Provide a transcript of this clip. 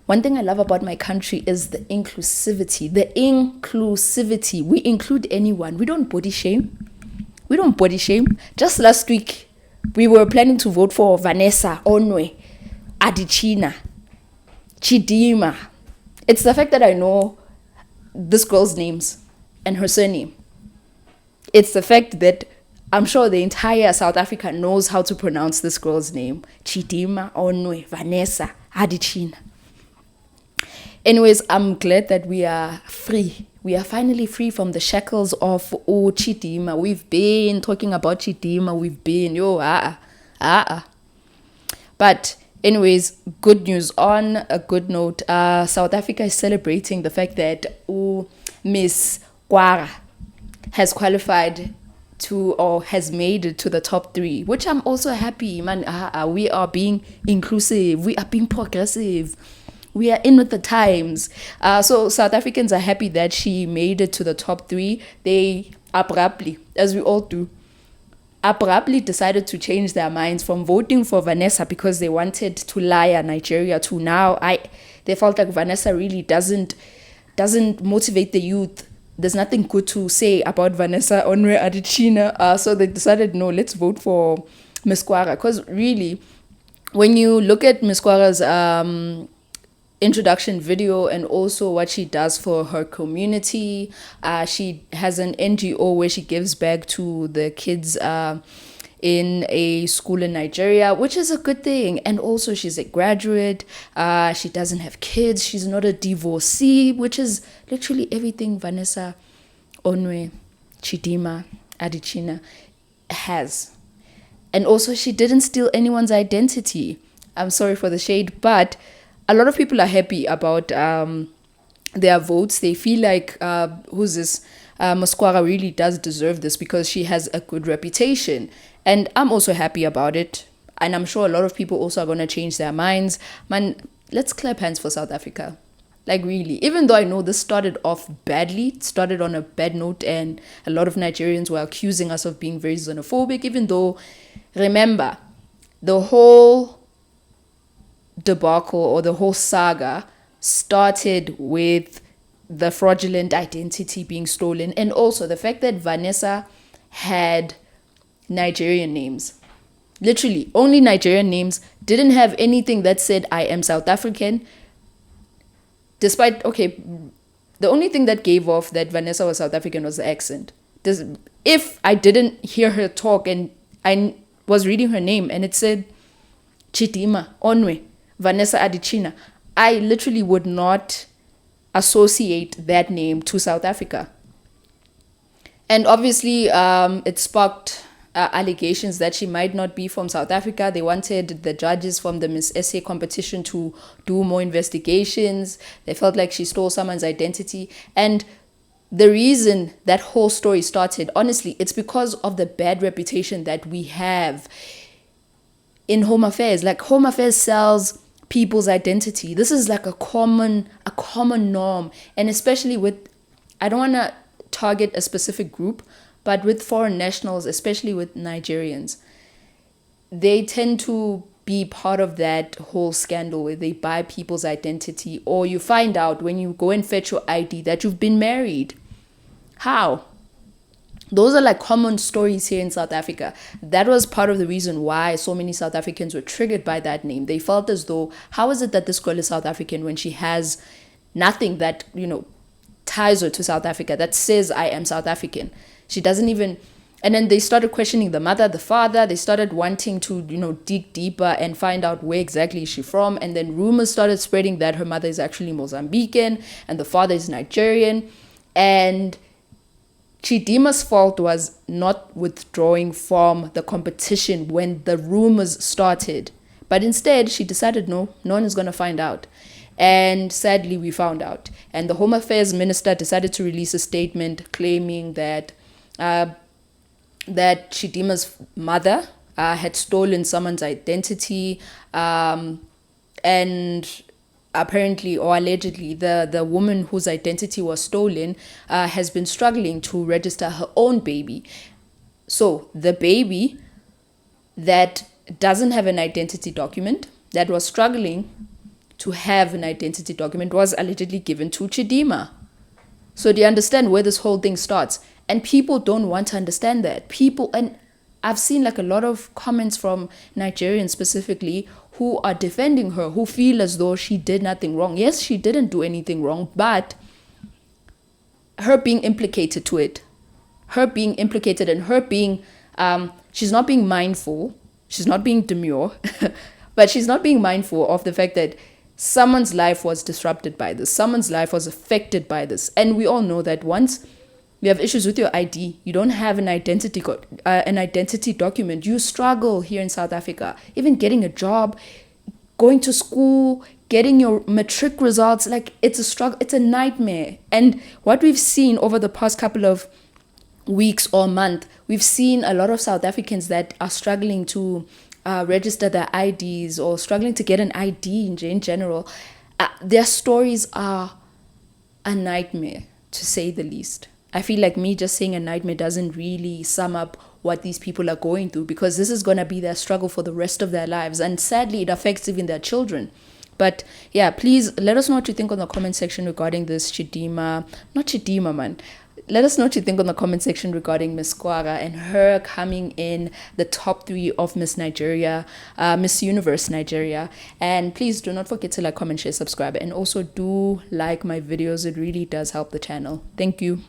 One thing I love about my country is the inclusivity. The inclusivity. We include anyone. We don't body shame. We don't body shame. Just last week, we were planning to vote for Vanessa, Onwe, Adetshina, Chidimma. It's the fact that I know this girl's names and her surname. It's the fact that I'm sure the entire South Africa knows how to pronounce this girl's name. Chidimma, Onwe, Vanessa, Adetshina. Anyways, I'm glad that we are free. We are finally free from the shackles of Chidimma. We've been talking about Chidimma. We've been, But anyways, good news. On a good note, South Africa is celebrating the fact that Miss Kwara has qualified to, or has made it to the top 3, which I'm also happy, man. We are being inclusive. We are being progressive. We are in with the times. So South Africans are happy that she made it to the top 3. They abruptly, as we all do, decided to change their minds from voting for Vanessa because they wanted to lie Nigeria to now. They felt like Vanessa really doesn't motivate the youth. There's nothing good to say about Vanessa Onwe Adetshina. So they decided, no, let's vote for Miss Kwara. Because really, when you look at Miss Kwara's introduction video and also what she does for her community, she has an NGO where she gives back to the kids in a school in Nigeria, which is a good thing. And also she's a graduate. She doesn't have kids. She's not a divorcee, which is literally everything Vanessa Onwe Chidimma Adetshina has. And also she didn't steal anyone's identity. I'm sorry for the shade, but a lot of people are happy about their votes. They feel like, who's this? Ms. Kwara really does deserve this because she has a good reputation. And I'm also happy about it. And I'm sure a lot of people also are going to change their minds. Man, let's clap hands for South Africa. Like really, even though I know this started off badly, it started on a bad note and a lot of Nigerians were accusing us of being very xenophobic, even though, remember, the whole debacle or the whole saga started with the fraudulent identity being stolen and also the fact that Vanessa had Nigerian names. Literally, only Nigerian names, didn't have anything that said I am South African. Despite, the only thing that gave off that Vanessa was South African was the accent. If I didn't hear her talk and I was reading her name and it said Chidimma Onwe Vanessa Adetshina, I literally would not associate that name to South Africa. And obviously, it sparked allegations that she might not be from South Africa. They wanted the judges from the Miss SA competition to do more investigations. They felt like she stole someone's identity. And the reason that whole story started, honestly, it's because of the bad reputation that we have in Home Affairs. Like, Home Affairs sells people's identity. This is like a common norm. And especially with, I don't want to target a specific group, but with foreign nationals, especially with Nigerians, they tend to be part of that whole scandal where they buy people's identity, or you find out when you go and fetch your ID that you've been married. How? Those are like common stories here in South Africa. That was part of the reason why so many South Africans were triggered by that name. They felt as though, how is it that this girl is South African when she has nothing that, ties her to South Africa, that says I am South African? She doesn't even... And then they started questioning the mother, the father. They started wanting to, dig deeper and find out where exactly is she from. And then rumors started spreading that her mother is actually Mozambican and the father is Nigerian. And Chidimma's fault was not withdrawing from the competition when the rumors started. But instead, she decided, no one is going to find out. And sadly, we found out. And the Home Affairs Minister decided to release a statement claiming that Chidimma's mother had stolen someone's identity, and apparently or allegedly the woman whose identity was stolen has been struggling to register her own baby. So the baby that doesn't have an identity document, that was struggling to have an identity document was allegedly given to Chidimma. So do you understand where this whole thing starts? And people don't want to understand that. And I've seen like a lot of comments from Nigerians specifically who are defending her, who feel as though she did nothing wrong. Yes, she didn't do anything wrong, but her being implicated to it, her being implicated and her being, she's not being mindful, she's not being demure, but she's not being mindful of the fact that someone's life was disrupted by this, someone's life was affected by this. And we all know that once you have issues with your ID, you don't have an identity document, you struggle here in South Africa, even getting a job, going to school, getting your matric results. Like, it's a struggle, it's a nightmare. And what we've seen over the past couple of weeks or month, we've seen a lot of South Africans that are struggling to register their IDs or struggling to get an ID in general. Their stories are a nightmare, to say the least. I feel like me just saying a nightmare doesn't really sum up what these people are going through, because this is going to be their struggle for the rest of their lives. And sadly, it affects even their children. But yeah, please let us know what you think on the comment section regarding this not Chidimma, man. Let us know what you think on the comment section regarding Miss Kwara and her coming in the top 3 of Miss Universe Nigeria. And please do not forget to like, comment, share, subscribe, and also do like my videos. It really does help the channel. Thank you.